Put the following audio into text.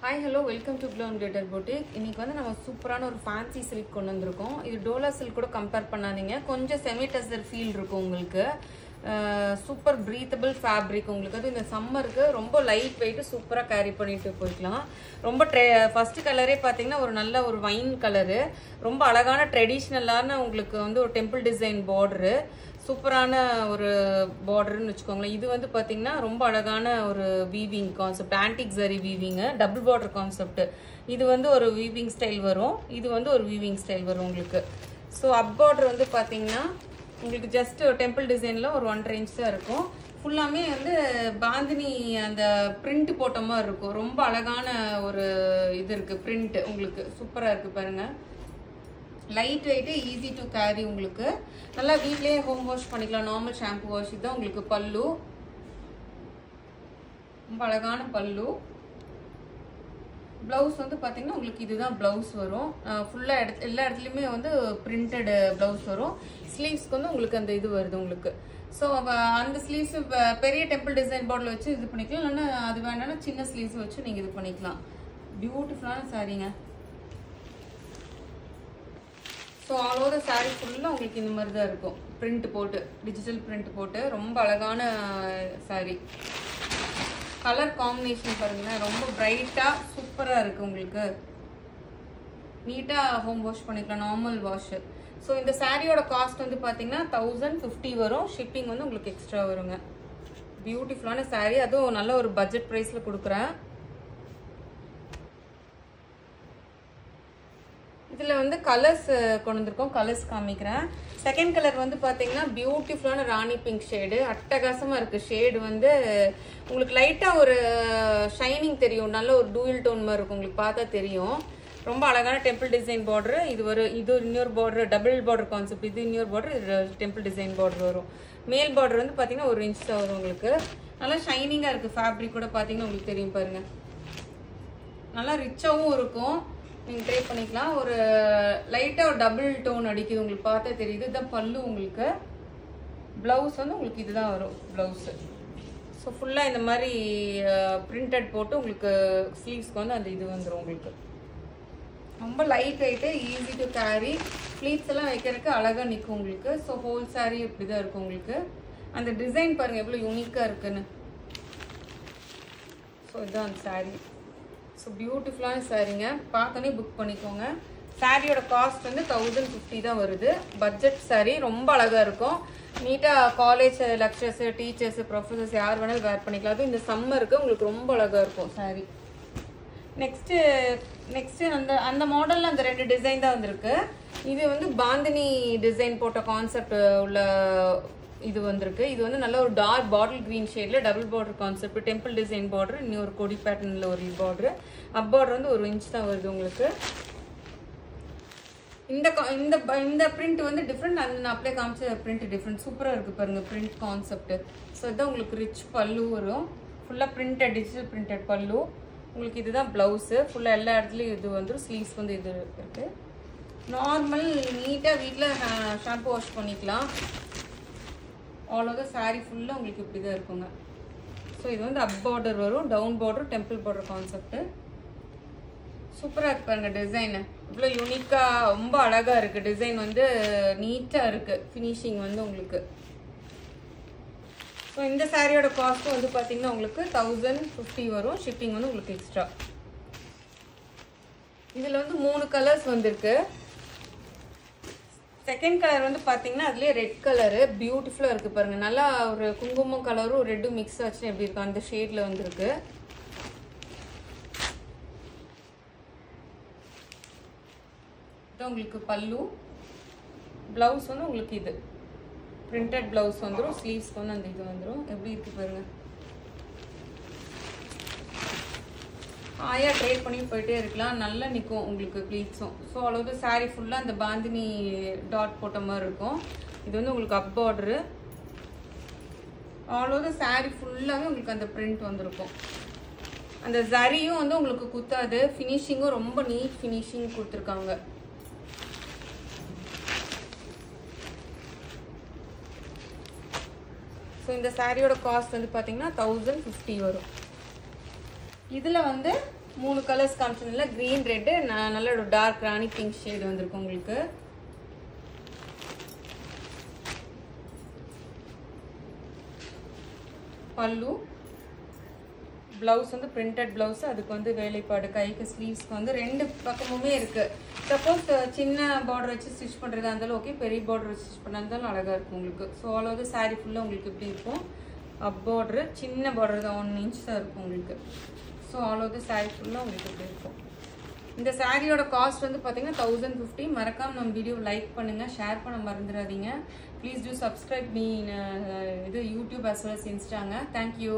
Hi, hello, welcome to Glow and Glitter Boutique. இன்னைக்கு வந்து நம்ம சூப்பரான ஒரு ஃபேன்சி silk கொண்டு வந்திருக்கோம். இது டோலா silk கூட கம்பேர் பண்ணாதீங்க. கொஞ்சம் செமி டசர் ஃபீல் இருக்கும் உங்களுக்கு. சூப்பர் பிரீத்தபிள் ஃபேப்ரிக் உங்களுக்கு. அது இந்த சம்மருக்கு ரொம்ப லைட் வெயிட் சூப்பரா கேரி பண்ணிட்டு போய்க்கலாம். ரொம்ப ஃபர்ஸ்ட் கலரே பாத்தீங்கன்னா ஒரு நல்ல ஒரு வைன் கலரு. ரொம்ப அழகான ட்ரெடிஷனலான உங்களுக்கு வந்து ஒரு டெம்பிள் டிசைன் பார்டர். சூப்பரான ஒரு பார்டர்னு வச்சுக்கோங்களேன். இது வந்து பாத்தீங்கன்னா ரொம்ப அழகான ஒரு weaving concept, antique zari weaving, double border concept. இது வந்து ஒரு வீவிங் ஸ்டைல் வரும், இது வந்து ஒரு வீவிங் ஸ்டைல் வரும் உங்களுக்கு. ஸோ அப் பார்டர் வந்து பாத்தீங்கன்னா உங்களுக்கு ஜஸ்ட் டெம்பிள் டிசைன்ல ஒரு 1.5 இன்ச் தான் இருக்கும். ஃபுல்லாமே வந்து பாந்தினி அந்த பிரிண்ட் போட்ட மாதிரி இருக்கும். ரொம்ப அழகான ஒரு இது இருக்கு, பிரிண்ட் உங்களுக்கு சூப்பரா இருக்கு பாருங்க. Light weight, easy to carry உங்களுக்கு. நல்லா வீட்லயே ஹோம் வாஷ் பண்ணிக்கலாம், நார்மல் ஷாம்பு வாஷ். இதுதான் உங்களுக்கு பல்லு, ரொம்ப அழகான பல்லு. பிளவுஸ் வந்து பாத்தீங்கன்னா உங்களுக்கு இதுதான் பிளவுஸ் வரும். ஃபுல்லா எல்லா இடத்துலயுமே வந்து பிரிண்டட் பிளவுஸ் வரும். ஸ்லீவ்ஸ்க்கு வந்து உங்களுக்கு அந்த இது வருது உங்களுக்கு. ஸோ அந்த ஸ்லீவ்ஸ் பெரிய டெம்பிள் டிசைன் பார்டர்ல வச்சு இது பண்ணிக்கலாம், இல்லைன்னா அது வேண்டாம்னா சின்ன ஸ்லீவ்ஸ் வச்சு நீங்க இது பண்ணிக்கலாம். பியூட்டிஃபுல்லான சாரீங்க. ஸோ ஆல் ஓவர் சாரீ ஃபுல்லாக உங்களுக்கு இந்த மாதிரி தான் இருக்கும், பிரிண்ட் போட்டு, டிஜிட்டல் பிரிண்ட் போட்டு. ரொம்ப அழகான சாரீ. கலர் காம்பினேஷன் பாருங்களேன், ரொம்ப பிரைட்டாக சூப்பராக இருக்குது உங்களுக்கு. நீட்டாக ஹோம் வாஷ் பண்ணிக்கலாம், நார்மல் வாஷ். ஸோ இந்த சாரியோட காஸ்ட் வந்து பார்த்தீங்கன்னா 1050 வரும். ஷிப்பிங் வந்து உங்களுக்கு எக்ஸ்ட்ரா வருங்க. பியூட்டிஃபுல்லான சாரீ, அதுவும் நல்ல ஒரு பட்ஜெட் ப்ரைஸில் கொடுக்குறேன். இதில் வந்து கலர்ஸ் கொண்டு வந்திருக்கோம், கலர்ஸ் காமிக்கிறேன். செகண்ட் கலர் வந்து பார்த்தீங்கன்னா பியூட்டிஃபுல்லான ராணி பிங்க் ஷேடு, அட்டகாசமாக இருக்குது. ஷேடு வந்து உங்களுக்கு லைட்டாக ஒரு ஷைனிங் தெரியும், நல்ல ஒரு டூயல் டோன் மாதிரி இருக்கும், உங்களுக்கு பார்த்தா தெரியும். ரொம்ப அழகான டெம்பிள் டிசைன் பார்டர். இது இன்னொரு பார்டர், டபுள் பார்டர் கான்செப்ட். இது இன்னொரு பார்டர், இது டெம்பிள் டிசைன் பார்டர் வரும். மேல் பார்டர் வந்து பார்த்தீங்கன்னா 1 இன்ச் தான் வரும் உங்களுக்கு. நல்லா ஷைனிங்காக இருக்குது. ஃபேப்ரிக் கூட பார்த்தீங்கன்னா உங்களுக்கு தெரியும் பாருங்க, நல்லா ரிச்சாகவும் இருக்கும். நீங்கள் ட்ரை பண்ணிக்கலாம். ஒரு லைட்டாக ஒரு டபுள் டோன் அடிக்குது, உங்களுக்கு பார்த்தா தெரியுது. இதுதான் பல்லு உங்களுக்கு. ப்ளவுஸ் வந்து உங்களுக்கு இதுதான் வரும் ப்ளவுஸு. ஸோ ஃபுல்லாக இந்த மாதிரி பிரிண்டட் போட்டு உங்களுக்கு ஸ்லீவ்ஸ்க்கு வந்து அந்த இது வந்துடும் உங்களுக்கு. ரொம்ப light weight, easy to carry. Fleets எல்லாம் வைக்கிறதுக்கு அழகாக நிற்கும் உங்களுக்கு. ஸோ ஹோல் சாரீ இப்படி தான் இருக்கும் உங்களுக்கு. அந்த டிசைன் பாருங்கள் எவ்வளோ யூனிக்காக இருக்குன்னு. ஸோ இதுதான் அந்த சாரீ. ஸோ பியூட்டிஃபுல்லான சாரீங்க, பார்த்தோன்னே புக் பண்ணிக்கோங்க. சாரியோட காஸ்ட் வந்து 1050 தான் வருது. பட்ஜெட் சாரீ, ரொம்ப அழகாக இருக்கும். நீட்டாக காலேஜ் லெக்சர்ஸ், டீச்சர்ஸ், ப்ரொஃபஸர்ஸ் யார் வேணாலும் வேர் பண்ணிக்கலாம். அதுவும் இந்த சம்மருக்கு உங்களுக்கு ரொம்ப அழகாக இருக்கும் சாரீ. நெக்ஸ்ட்டு அந்த மாடலில் அந்த 2 டிசைன் தான் வந்திருக்கு. இது வந்து பாந்தினி டிசைன் போட்ட கான்செப்ட் உள்ள இது வந்திருக்கு. இது வந்து நல்ல ஒரு டார்க் பாட்டில் கிரீன் ஷேட்ல double border concept, temple design border, இன்னொரு கொடி பேட்டர்ன்ல ஒரு பார்டர். அப் பார்டர் வந்து 1 இன்ச் தான் வருது உங்களுக்கு. இந்த பிரிண்ட் வந்து டிஃப்ரெண்ட், அந்த அப்படியே காமிச்ச பிரிண்ட் டிஃப்ரெண்ட். சூப்பராக இருக்கு பாருங்க பிரிண்ட் கான்செப்ட். ஸோ இதுதான் உங்களுக்கு ரிச் பல்லு வரும். ஃபுல்லாக பிரிண்டட், டிஜிட்டல் பிரிண்டட் பல்லு உங்களுக்கு. இதுதான் பிளவுஸு. ஃபுல்லாக எல்லா இடத்துலையும் இது வந்துடும். ஸ்லீவ்ஸ் வந்து இது இருக்கு. நார்மல் நீட்டாக வீட்டில் ஷாம்பு வாஷ் பண்ணிக்கலாம். ஆல் ஓவர் சாரீ ஃபுல்லாக உங்களுக்கு இப்படி தான் இருக்குங்க. ஸோ இது வந்து அப் பார்டர் வரும், down border, temple border concept. சூப்பராக இருக்கு பாருங்க டிசைனு, இவ்வளோ யூனிக்காக ரொம்ப அழகாக இருக்குது. டிசைன் வந்து நீட்டாக இருக்குது, ஃபினிஷிங் வந்து உங்களுக்கு. ஸோ இந்த சாரியோட காஸ்ட்டும் வந்து பார்த்தீங்கன்னா உங்களுக்கு 1050 வரும். ஷிப்பிங் வந்து உங்களுக்கு எக்ஸ்ட்ரா. இதில் வந்து 3 கலர்ஸ் வந்திருக்கு. செகண்ட் கலர் வந்து பார்த்தீங்கன்னா அதுலேயே ரெட் கலரு பியூட்டிஃபுல்லாக இருக்குது பாருங்கள். நல்லா ஒரு குங்குமம் கலரும் ரெட்டும் மிக்ஸ் ஆச்சு எப்படி இருக்கும் அந்த ஷேடில் வந்துருக்கு. இதுதான் உங்களுக்கு பல்லு. ப்ளவுஸ் வந்து உங்களுக்கு இது பிரிண்டட் ப்ளவுஸ் வந்துடும். ஸ்லீவ்ஸ்க்கு வந்து அந்த இது வந்துடும். எப்படி இருக்குது பாருங்கள். ஆயா ட்ரேட் பண்ணி போயிட்டே இருக்கலாம், நல்லா நிற்கும் உங்களுக்கு ப்ளீட்ஸும். ஸோ அளவு சாரீ ஃபுல்லாக அந்த பாந்தினி டாட் போட்ட மாதிரி இருக்கும். இது வந்து உங்களுக்கு அப் பார்டரு. ஆல் ஓவர் சாரீ ஃபுல்லாகவே உங்களுக்கு அந்த பிரிண்ட் வந்திருக்கும். அந்த ஜரியும் வந்து உங்களுக்கு குத்தாது. ஃபினிஷிங்கும் ரொம்ப நீட் ஃபினிஷிங் கொடுத்துருக்காங்க. ஸோ இந்த சாரியோட காஸ்ட் வந்து பார்த்தீங்கன்னா 1050 வரும். இதில் வந்து 3 கலர்ஸ் காமிச்சதுல கிரீன் ரெட் நல்ல ஒரு டார்க் ராணி பிங்க் ஷேட் வந்திருக்கு உங்களுக்கு. பல்லு, பிளவுஸ் வந்து பிரிண்டட் பிளவுஸ், அதுக்கு வந்து வேலைப்பாடு, கைக்கு ஸ்லீவ்ஸ்க்கு வந்து 2 பக்கமுமே இருக்கு. சப்போஸ் சின்ன பார்டர் வச்சு ஸ்டிச் பண்றதா இருந்தாலும் ஓகே, பெரிய பார்டர் வச்சு ஸ்டிச் பண்ணா இருந்தாலும் அழகா இருக்கும் உங்களுக்கு. ஸோ ஆல் ஓவர் சாரி ஃபுல்லா உங்களுக்கு இப்படி இருக்கும். அப் பார்டர் சின்ன பார்டர் தான், 1 இன்ச் தான் இருக்கும் உங்களுக்கு. ஸோ ஆல் ஓவர் சாரி ஃபுல்லா உங்களுக்கு இப்படி இருக்கும். இந்த சாரியோட காஸ்ட் வந்து பார்த்தீங்கன்னா 1050. மறக்காம நம்ம வீடியோ லைக் பண்ணுங்க, ஷேர் பண்ண மறந்துடாதீங்க. ப்ளீஸ் டூ சப்ஸ்கிரைப் மீ இது யூடியூப் as well as இன்ஸ்டாங்க. தேங்க்யூ.